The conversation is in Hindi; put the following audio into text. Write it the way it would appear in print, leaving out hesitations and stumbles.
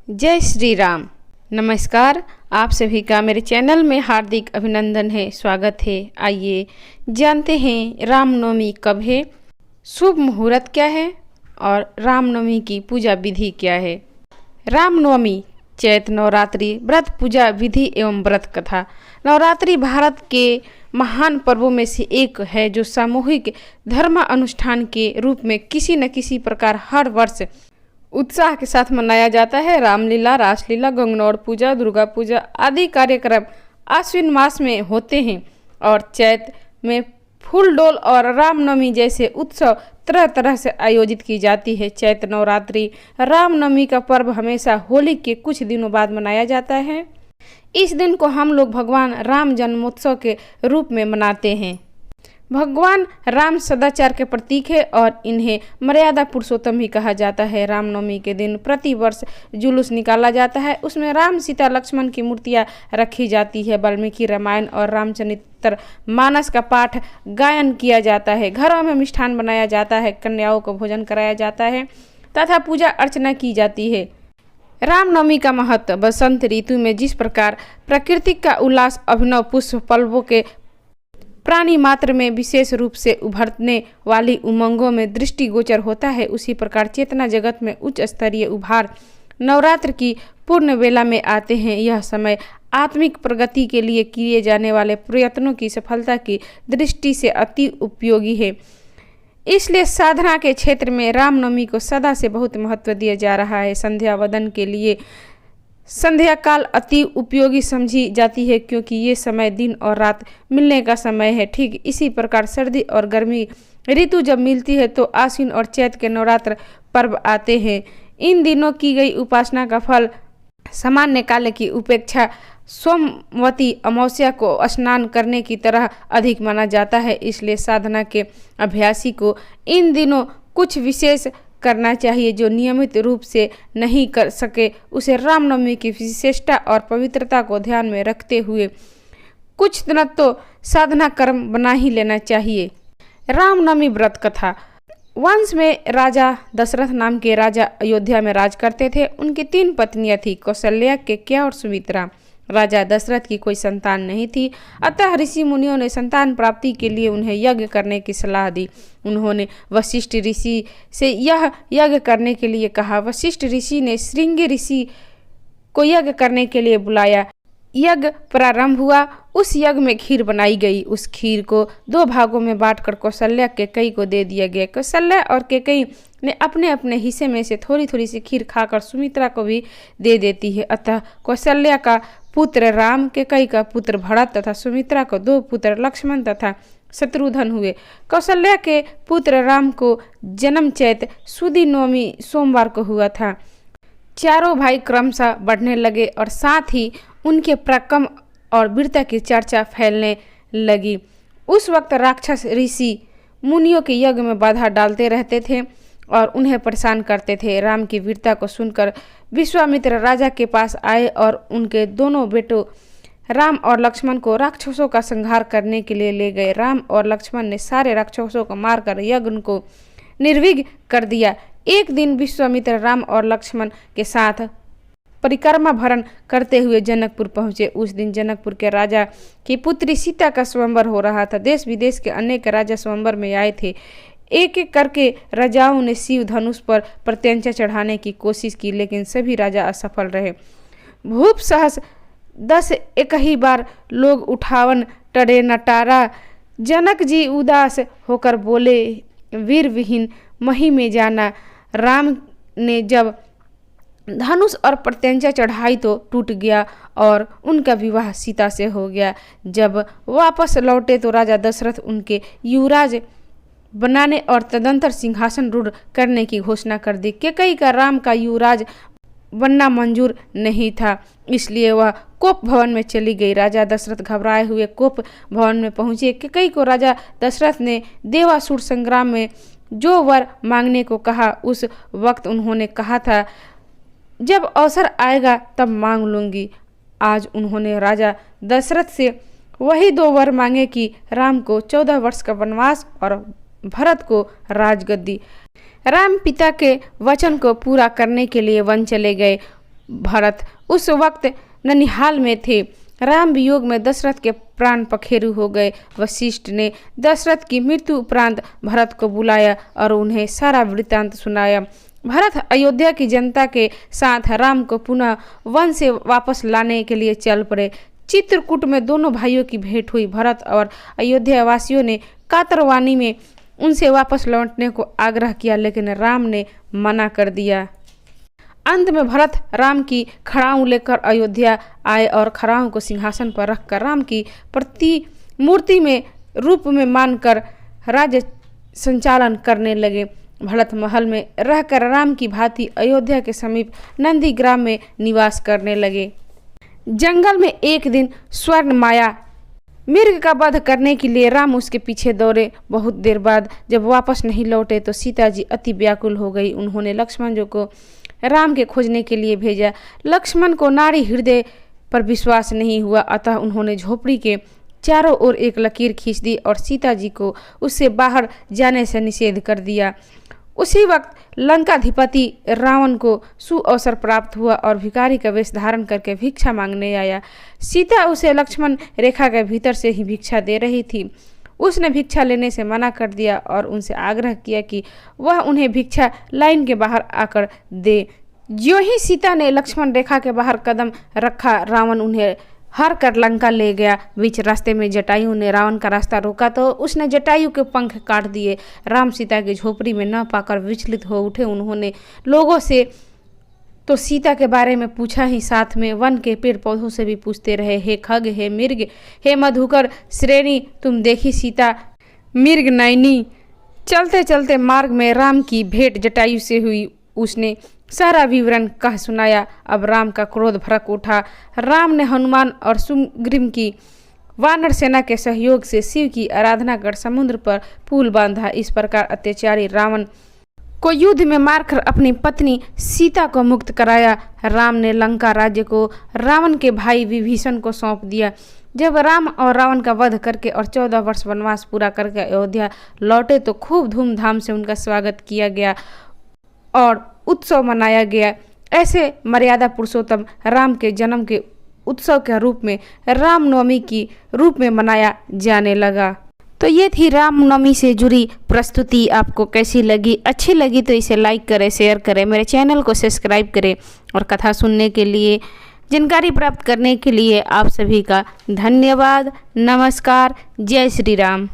जय श्री राम। नमस्कार, आप सभी का मेरे चैनल में हार्दिक अभिनंदन है, स्वागत है। आइए जानते हैं रामनवमी कब है, शुभ मुहूर्त क्या है और रामनवमी की पूजा विधि क्या है। रामनवमी चैत्र नवरात्रि व्रत पूजा विधि एवं व्रत कथा। नवरात्रि भारत के महान पर्वों में से एक है जो सामूहिक धर्म अनुष्ठान के रूप में किसी न किसी प्रकार हर वर्ष उत्साह के साथ मनाया जाता है। रामलीला, रासलीला, गंगनौर पूजा, दुर्गा पूजा आदि कार्यक्रम आश्विन मास में होते हैं और चैत्र में फूल डोल और रामनवमी जैसे उत्सव तरह तरह से आयोजित की जाती है। चैत्र नवरात्रि रामनवमी का पर्व हमेशा होली के कुछ दिनों बाद मनाया जाता है। इस दिन को हम लोग भगवान राम जन्मोत्सव के रूप में मनाते हैं। भगवान राम सदाचार के प्रतीक है और इन्हें मर्यादा पुरुषोत्तम भी कहा जाता है। रामनवमी के दिन प्रति वर्ष जुलूस निकाला जाता है। उसमें राम, सीता, लक्ष्मण की मूर्तियां रखी जाती है। वाल्मीकि रामायण और रामचरित्र मानस का पाठ गायन किया जाता है। घरों में मिष्ठान बनाया जाता है, कन्याओं को भोजन कराया जाता है तथा पूजा अर्चना की जाती है। रामनवमी का महत्व। बसंत ऋतु में जिस प्रकार प्रकृति का उल्लास अभिनव पुष्प पल्लवों के प्राणी मात्र में विशेष रूप से उभरने वाली उमंगों में दृष्टिगोचर होता है, उसी प्रकार चेतना जगत में उच्च स्तरीय उभार नवरात्र की पूर्ण वेला में आते हैं। यह समय आत्मिक प्रगति के लिए किए जाने वाले प्रयत्नों की सफलता की दृष्टि से अति उपयोगी है। इसलिए साधना के क्षेत्र में रामनवमी को सदा से बहुत महत्व दिया जा रहा है। संध्या वंदन के लिए संध्या काल अति उपयोगी समझी जाती है क्योंकि ये समय दिन और रात मिलने का समय है। ठीक इसी प्रकार सर्दी और गर्मी ऋतु जब मिलती है तो आश्विन और चैत्र के नवरात्र पर्व आते हैं। इन दिनों की गई उपासना का फल सामान्य काल की उपेक्षा सोमवती अमावस्या को स्नान करने की तरह अधिक माना जाता है। इसलिए साधना के अभ्यासी को इन दिनों कुछ विशेष करना चाहिए। जो नियमित रूप से नहीं कर सके उसे रामनवमी की विशेषता और पवित्रता को ध्यान में रखते हुए कुछ दिन तो साधना कर्म बना ही लेना चाहिए। रामनवमी व्रत कथा। वंश में राजा दशरथ नाम के राजा अयोध्या में राज करते थे। उनकी 3 पत्नियां थी, कौशल्या, केकया और सुमित्रा। राजा दशरथ की कोई संतान नहीं थी, अतः ऋषि मुनियों ने संतान प्राप्ति के लिए उन्हें यज्ञ करने की सलाह दी। उन्होंने वशिष्ठ ऋषि से यह यज्ञ करने के लिए कहा। वशिष्ठ ऋषि ने श्रृंगी ऋषि को यज्ञ करने के लिए बुलाया। यज्ञ प्रारंभ हुआ। उस यज्ञ में खीर बनाई गई। उस खीर को 2 भागों में बांटकर कौशल्या केकई को दे दिया गया। कौशल्या और केकई ने अपने अपने हिस्से में से थोड़ी थोड़ी सी खीर खाकर सुमित्रा को भी दे देती है। अतः कौशल्या का पुत्र राम, केकई का पुत्र भरत तथा सुमित्रा को 2 पुत्र लक्ष्मण तथा शत्रुघ्न हुए। कौशल्या के पुत्र राम को जन्म चैत्र सुदी नवमी सोमवार को हुआ था। चारों भाई क्रमशः बढ़ने लगे और साथ ही उनके पराक्रम और वीरता की चर्चा फैलने लगी। उस वक्त राक्षस ऋषि मुनियों के यज्ञ में बाधा डालते रहते थे और उन्हें परेशान करते थे। राम की वीरता को सुनकर विश्वामित्र राजा के पास आए और उनके दोनों बेटों राम और लक्ष्मण को राक्षसों का संहार करने के लिए ले गए। राम और लक्ष्मण ने सारे राक्षसों को मारकर यज्ञ को निर्विघ्न कर दिया। एक दिन विश्वामित्र राम और लक्ष्मण के साथ परिक्रमा भरण करते हुए जनकपुर पहुंचे। उस दिन जनकपुर के राजा की पुत्री सीता का स्वयंवर हो रहा था। देश विदेश के अनेक राजा स्वयंवर में आए थे। एक एक करके राजाओं ने शिव धनुष पर प्रत्यंचा चढ़ाने की कोशिश की, लेकिन सभी राजा असफल रहे। भूप सहस 10 एक ही बार लोग उठावन टरे नटारा। जनक जी उदास होकर बोले, वीर विहीन मही में जाना। राम ने जब धनुष और प्रत्यंचा चढ़ाई तो टूट गया और उनका विवाह सीता से हो गया। जब वापस लौटे तो राजा दशरथ उनके युवराज बनाने और तदंतर सिंहासन रूढ़ करने की घोषणा कर दी। केकई का राम का युवराज बनना मंजूर नहीं था, इसलिए वह कोप भवन में चली गई। राजा दशरथ घबराए हुए कोप भवन में पहुंचे। केकई को राजा दशरथ ने देवासुर संग्राम में जो वर मांगने को कहा, उस वक्त उन्होंने कहा था, जब अवसर आएगा तब मांग लूंगी। आज उन्होंने राजा दशरथ से वही 2 वर मांगे कि राम को 14 वर्ष का वनवास और भरत को राजगद्दी। राम पिता के वचन को पूरा करने के लिए वन चले गए। भरत उस वक्त ननिहाल में थे। राम वियोग में दशरथ के प्राण पखेरु हो गए। वशिष्ठ ने दशरथ की मृत्यु उपरांत भरत को बुलाया और उन्हें सारा वृत्तांत सुनाया। भरत अयोध्या की जनता के साथ राम को पुनः वन से वापस लाने के लिए चल पड़े। चित्रकूट में दोनों भाइयों की भेंट हुई। भरत और अयोध्या वासियों ने कातरवानी में उनसे वापस लौटने को आग्रह किया, लेकिन राम ने मना कर दिया। अंत में भरत राम की खड़ाऊं लेकर अयोध्या आए और खड़ाऊं को सिंहासन पर रखकर राम की मूर्ति में रूप में मानकर राज्य संचालन करने लगे। भरत महल में रहकर राम की भांति अयोध्या के समीप नंदीग्राम में निवास करने लगे। जंगल में एक दिन स्वर्ण माया मिर्ग का वध करने के लिए राम उसके पीछे दौड़े। बहुत देर बाद जब वापस नहीं लौटे तो सीता जी अति व्याकुल हो गई। उन्होंने लक्ष्मण जी को राम के खोजने के लिए भेजा। लक्ष्मण को नारी हृदय पर विश्वास नहीं हुआ, अतः उन्होंने झोपड़ी के चारों ओर एक लकीर खींच दी और सीता जी को उससे बाहर जाने से निषेध कर दिया। उसी वक्त लंकाधिपति रावण को सुअवसर प्राप्त हुआ और भिखारी का वेश धारण करके भिक्षा मांगने आया। सीता उसे लक्ष्मण रेखा के भीतर से ही भिक्षा दे रही थी। उसने भिक्षा लेने से मना कर दिया और उनसे आग्रह किया कि वह उन्हें भिक्षा लाइन के बाहर आकर दे। ज्यों ही सीता ने लक्ष्मण रेखा के बाहर कदम रखा, रावण उन्हें हर कर लंका ले गया। बीच रास्ते में जटायु ने रावण का रास्ता रोका तो उसने जटायु के पंख काट दिए। राम सीता की झोपड़ी में न पाकर विचलित हो उठे। उन्होंने लोगों से तो सीता के बारे में पूछा ही, साथ में वन के पेड़ पौधों से भी पूछते रहे। हे खग, हे मृग, हे मधुकर श्रेणी, तुम देखी सीता मृग नयनी। चलते चलते मार्ग में राम की भेंट जटायु से हुई। उसने सारा विवरण कह सुनाया। अब राम का क्रोध भड़क उठा। राम ने हनुमान और सुग्रीव की वानर सेना के सहयोग से शिव की आराधना कर समुद्र पर पुल बांधा। इस प्रकार अत्याचारी रावण को युद्ध में मारकर अपनी पत्नी सीता को मुक्त कराया। राम ने लंका राज्य को रावण के भाई विभीषण को सौंप दिया। जब राम और रावण का वध करके और 14 वर्ष वनवास पूरा करके अयोध्या लौटे तो खूब धूमधाम से उनका स्वागत किया गया और उत्सव मनाया गया। ऐसे मर्यादा पुरुषोत्तम राम के जन्म के उत्सव के रूप में रामनवमी की रूप में मनाया जाने लगा। तो ये थी रामनवमी से जुड़ी प्रस्तुति। आपको कैसी लगी? अच्छी लगी तो इसे लाइक करें, शेयर करें, मेरे चैनल को सब्सक्राइब करें और कथा सुनने के लिए, जानकारी प्राप्त करने के लिए आप सभी का धन्यवाद। नमस्कार। जय श्री राम।